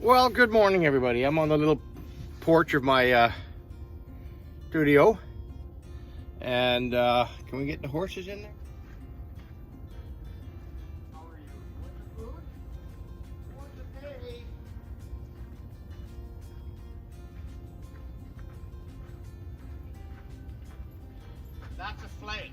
Well, good morning, everybody. I'm on the little porch of my studio, and can we get the horses in there? How are you? You want some food? You want some hay? That's a flake.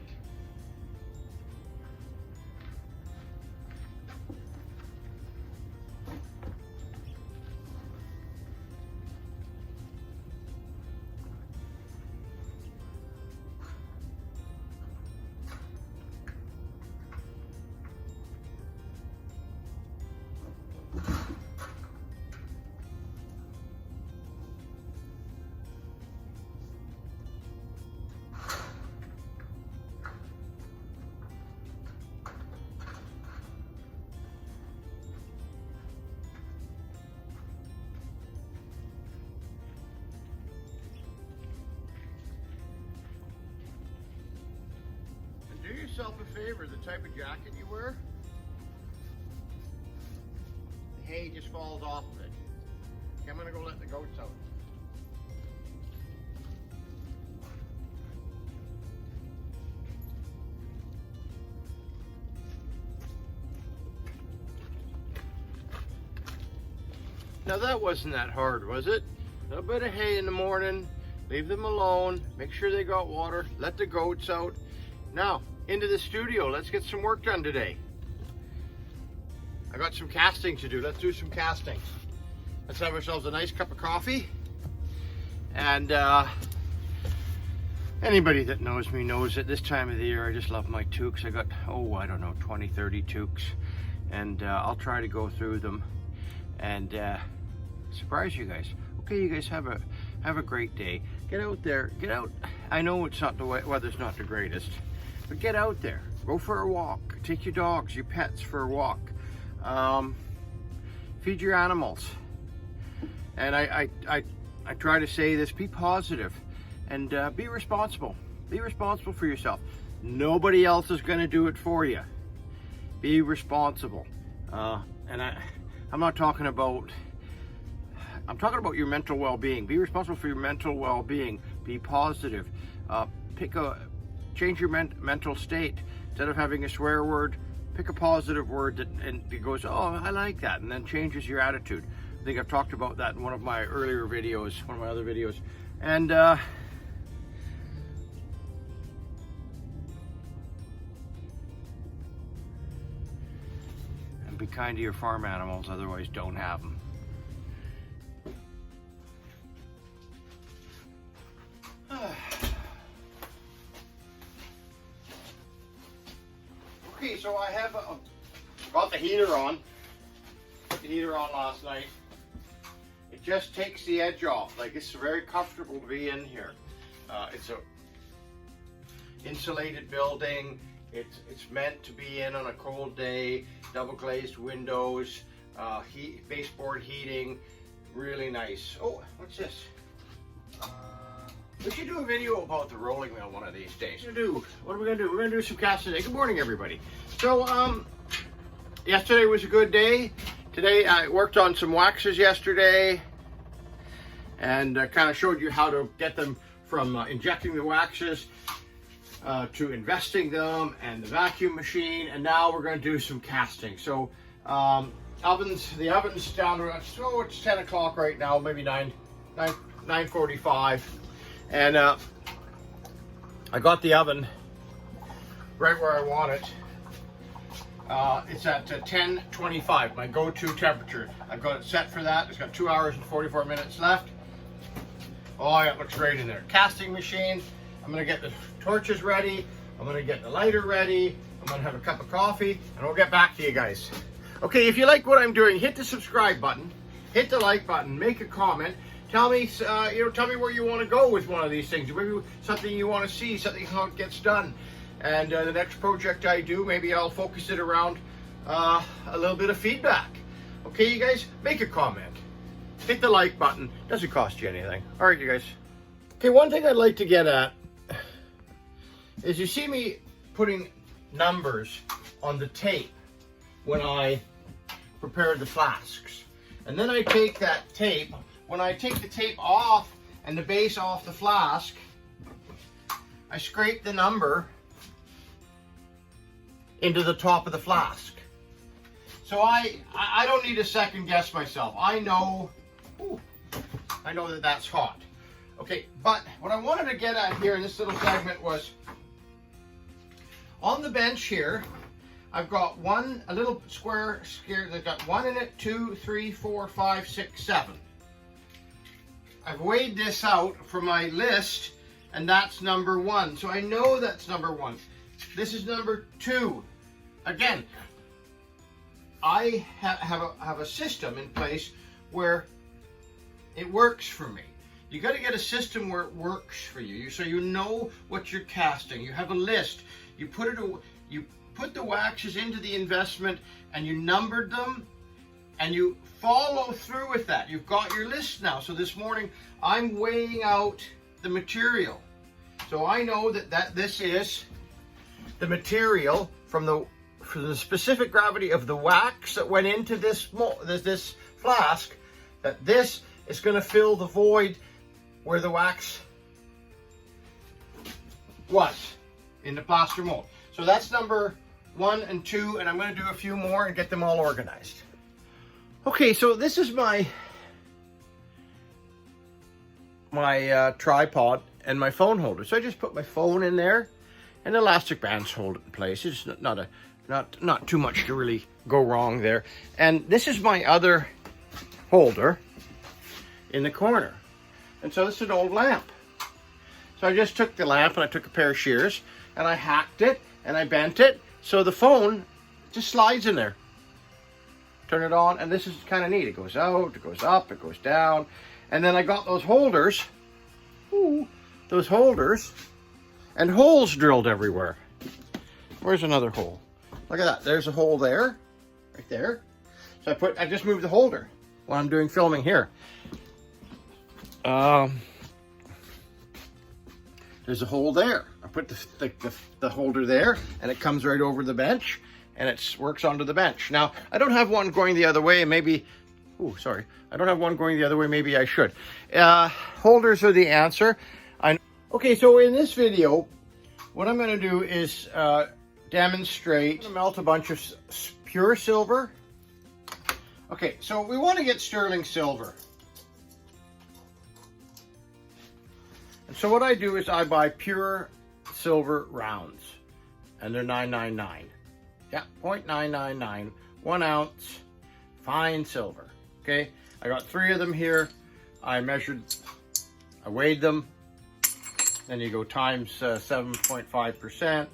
Do yourself a favor, the type of jacket you wear, the hay just falls off of it. Okay, I'm gonna go let the goats out. Now that wasn't that hard, was it? A little bit of hay in the morning, leave them alone, make sure they got water, let the goats out. Now, into the studio, let's get some work done today. I got some casting to do. Let's do some casting. Let's have ourselves a nice cup of coffee. And anybody that knows me knows at this time of the year I just love my toques. I got, I don't know, 20, 30 toques. And I'll try to go through them and surprise you guys. Okay, you guys have a great day. Get out there, get out. I know it's not the weather's not the greatest, but get out there, go for a walk, take your dogs, your pets for a walk, feed your animals. And I try to say this: be positive and be responsible. Be responsible for yourself. Nobody else is going to do it for you. Be responsible. And I'm not talking about. I'm talking about your mental well-being. Be responsible for your mental well-being. Be positive. Change your mental state. Instead of having a swear word, pick a positive word and it goes, oh, I like that, and then changes your attitude. I think I've talked about that in one of my earlier videos, one of my other videos. And be kind to your farm animals, otherwise don't have them. Okay, so I have got the heater on. Put the heater on last night. It just takes the edge off. Like, it's very comfortable to be in here. It's a insulated building. It's meant to be in on a cold day. Double glazed windows, baseboard heating, really nice. Oh, what's this? We should do a video about the rolling mill one of these days. What are we gonna do? We're gonna do some casting today. Good morning, everybody. So, yesterday was a good day. Today I worked on some waxes yesterday, and kind of showed you how to get them from injecting the waxes to investing them, and the vacuum machine. And now we're gonna do some casting. So, the oven's down to, so it's 10 o'clock right now, maybe 9:45. And I got the oven right where I want it. It's at 1025, my go-to temperature. I've got it set for that. It's got 2 hours and 44 minutes left. Oh yeah, it looks great in there. Casting machine. I'm gonna get the torches ready. I'm gonna get the lighter ready. I'm gonna have a cup of coffee, and we'll get back to you guys. Okay, if you like what I'm doing, hit the subscribe button, hit the like button, make a comment. Tell me, tell me where you want to go with one of these things. Maybe something you want to see, something how it gets done. And the next project I do, maybe I'll focus it around a little bit of feedback. Okay, you guys, make a comment. Hit the like button. Doesn't cost you anything. All right, you guys. Okay, one thing I'd like to get at is you see me putting numbers on the tape when I prepared the flasks. And then I take that tape. When I take the tape off and the base off the flask, I scrape the number into the top of the flask. So I don't need to second guess myself. I know that that's hot. Okay, but what I wanted to get at here in this little segment was, on the bench here, I've got a little square that's got 1 in it, 2, 3, 4, 5, 6, 7. I've weighed this out for my list, and that's number 1. So I know that's number 1. This is number 2. Again, I have a system in place where it works for me. You got to get a system where it works for you, so you know what you're casting. You have a list. You put the waxes into the investment, and you numbered them, and you follow through with that. You've got your list now. So this morning I'm weighing out the material. So I know that this is the material from the specific gravity of the wax that went into this flask, that this is going to fill the void where the wax was in the plaster mold. So that's number 1 and 2, and I'm going to do a few more and get them all organized. Okay, so this is my tripod and my phone holder. So I just put my phone in there, and elastic bands hold it in place. It's not too much to really go wrong there. And this is my other holder in the corner. And so this is an old lamp. So I just took the lamp and I took a pair of shears and I hacked it and I bent it so the phone just slides in there. Turn it on, and this is kind of neat. It goes out, it goes up, it goes down. And then I got those holders, and holes drilled everywhere. Where's another hole? Look at that, there's a hole there, right there. So I just moved the holder while I'm doing filming here. There's a hole there. I put the holder there, and it comes right over the bench, and it works onto the bench. Now, I don't have one going the other way, maybe, I don't have one going the other way, maybe I should. Holders are the answer. Okay, so in this video, what I'm gonna do is demonstrate. I'm gonna melt a bunch of pure silver. Okay, so we wanna get sterling silver. And so what I do is I buy pure silver rounds, and they're $9.99. Yeah, 0.999, 1 ounce, fine silver. Okay, I got 3 of them here. I weighed them. Then you go times 7.5%.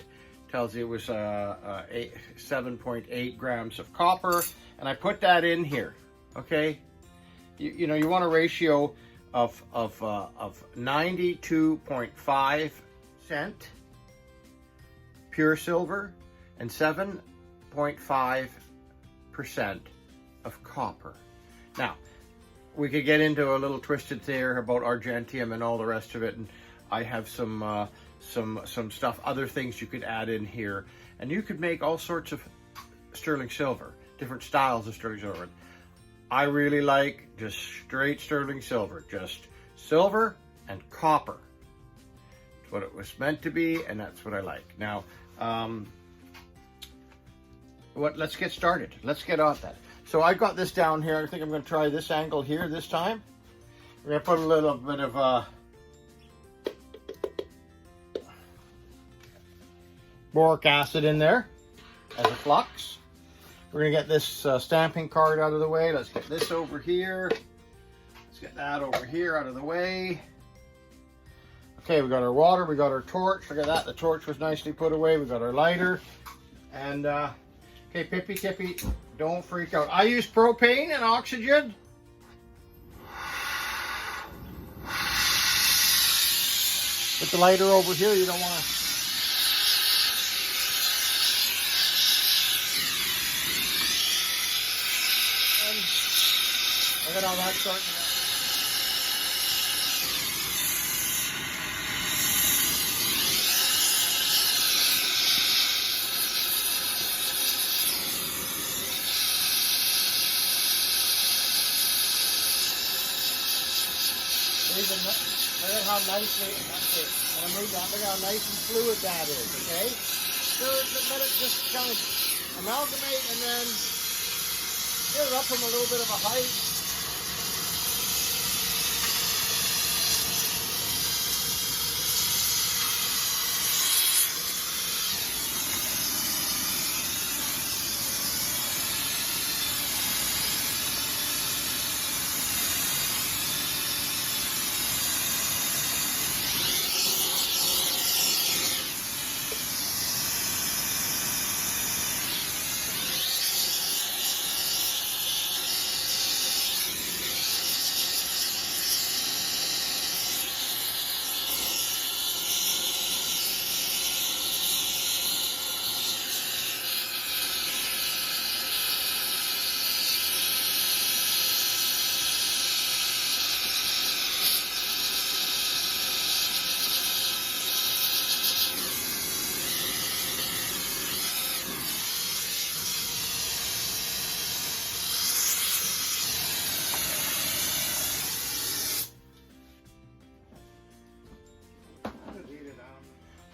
Tells you it was 7.8 grams of copper, and I put that in here. Okay, you know, you want a ratio of 92.5% pure silver and 7.5% of copper. Now, we could get into a little twisted there about argentium and all the rest of it, and I have some stuff, other things you could add in here, and you could make all sorts of sterling silver, different styles of sterling silver. I really like just straight sterling silver, just silver and copper. It's what it was meant to be, and that's what I like. Now, let's get started. Let's get off that. So I got this down here. I think I'm going to try this angle here this time. We're going to put a little bit of boric acid in there as a flux. We're going to get this stamping card out of the way. Let's get this over here. Let's get that over here out of the way. Okay, we got our water, we got our torch. Look at that, the torch was nicely put away. We got our lighter. And, okay, Pippy Tippy, don't freak out. I use propane and oxygen. Put the lighter over here, you don't want to... Look at how that's starting to... Look at how nicely, okay, when I move that, look how nice and fluid that is, okay? So let it just kind of amalgamate and then get it up from a little bit of a height.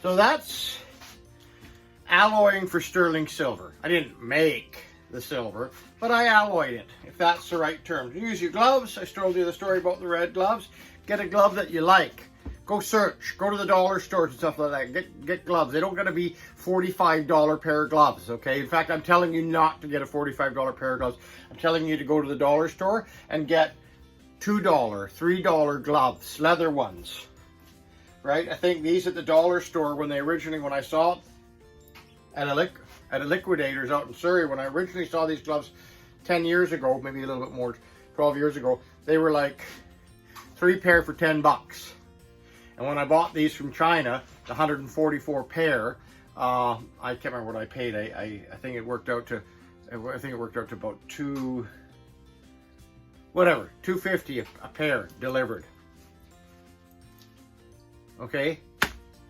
So that's alloying for sterling silver. I didn't make the silver, but I alloyed it, if that's the right term. Use your gloves. I told you the story about the red gloves. Get a glove that you like. Go search. Go to the dollar stores and stuff like that. Get gloves. They don't got to be $45 pair of gloves, okay? In fact, I'm telling you not to get a $45 pair of gloves. I'm telling you to go to the dollar store and get $2, $3 gloves, leather ones. Right? I think these at the dollar store when I saw it at a liquidators out in Surrey, when I originally saw these gloves 10 years ago, maybe a little bit more, 12 years ago, they were like 3 pair for 10 bucks. And when I bought these from China, the 144 pair, I can't remember what I paid. I think it worked out to, about $250 a pair delivered. Okay,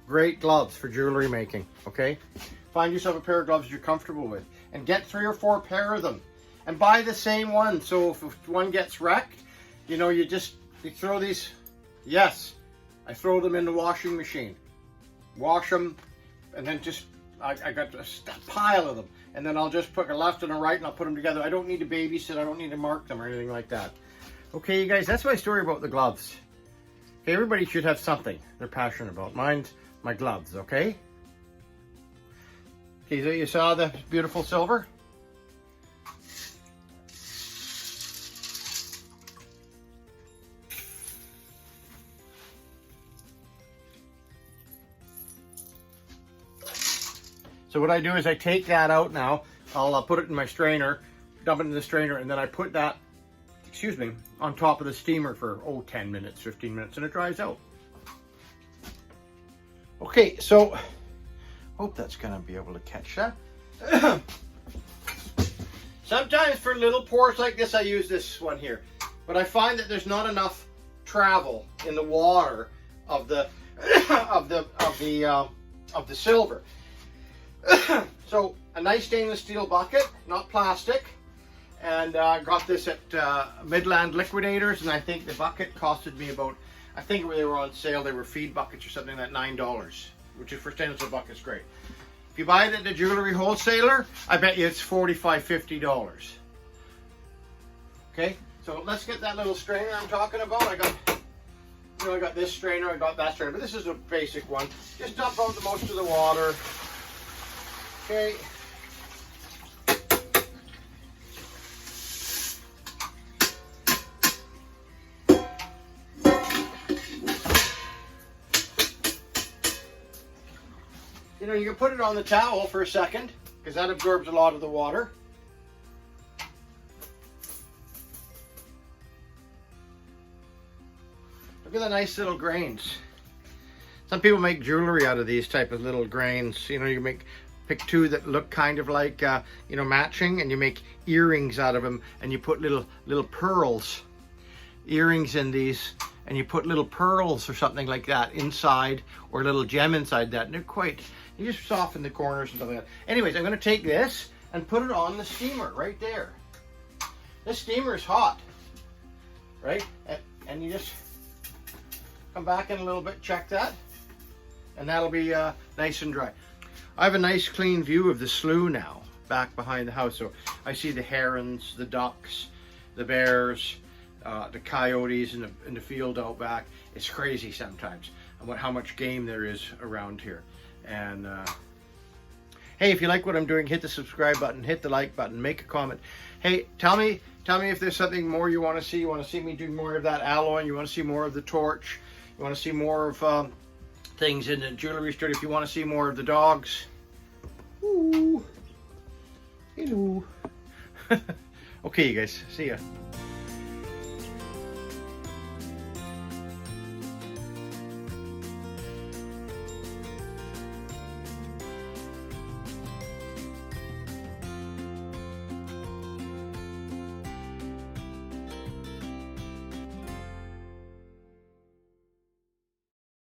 great gloves for jewelry making, okay? Find yourself a pair of gloves you're comfortable with and get 3 or 4 pair of them and buy the same one. So if one gets wrecked, you know, you throw these, yes, I throw them in the washing machine, wash them, and then I got a pile of them. And then I'll just put a left and a right and I'll put them together. I don't need to babysit, I don't need to mark them or anything like that. Okay, you guys, that's my story about the gloves. Everybody should have something they're passionate about. Mine's my gloves, okay? Okay, so you saw the beautiful silver? So what I do is I take that out now. I'll put it in my strainer, dump it in the strainer, and then I put that, on top of the steamer for, 10 minutes, 15 minutes, and it dries out. Okay, so, hope that's gonna be able to catch that. Sometimes for little pours like this, I use this one here, but I find that there's not enough travel in the water of the, of the silver. So, a nice stainless steel bucket, not plastic. And I got this at Midland Liquidators, and I think the bucket costed me about, I think when they were on sale, they were feed buckets or something like $9, which is for stainless steel buckets, great. If you buy it at the jewelry wholesaler, I bet you it's $45, $50. Okay, so let's get that little strainer I'm talking about. I got this strainer, I got that strainer, but this is a basic one. Just dump out the most of the water. Okay. You know, you can put it on the towel for a second, because that absorbs a lot of the water. Look at the nice little grains. Some people make jewelry out of these type of little grains. You know, you pick 2 that look kind of like, matching, and you make earrings out of them, and you put little pearls, earrings in these, and you put little pearls or something like that inside, or a little gem inside that, and they're quite, you just soften the corners and stuff like that. Anyways, I'm going to take this and put it on the steamer right there. This steamer is hot, right? And you just come back in a little bit, check that, and that'll be nice and dry. I have a nice clean view of the slough now, back behind the house. So I see the herons, the ducks, the bears, the coyotes in the field out back. It's crazy sometimes how much game there is around here. And hey, if you like what I'm doing, hit the subscribe button, hit the like button, make a comment. Hey, tell me if there's something more you want to see. You want to see me do more of that alloy? You want to see more of the torch? You want to see more of things in the jewelry studio? If you want to see more of the dogs. Ooh. Hello. Okay, you guys. See ya.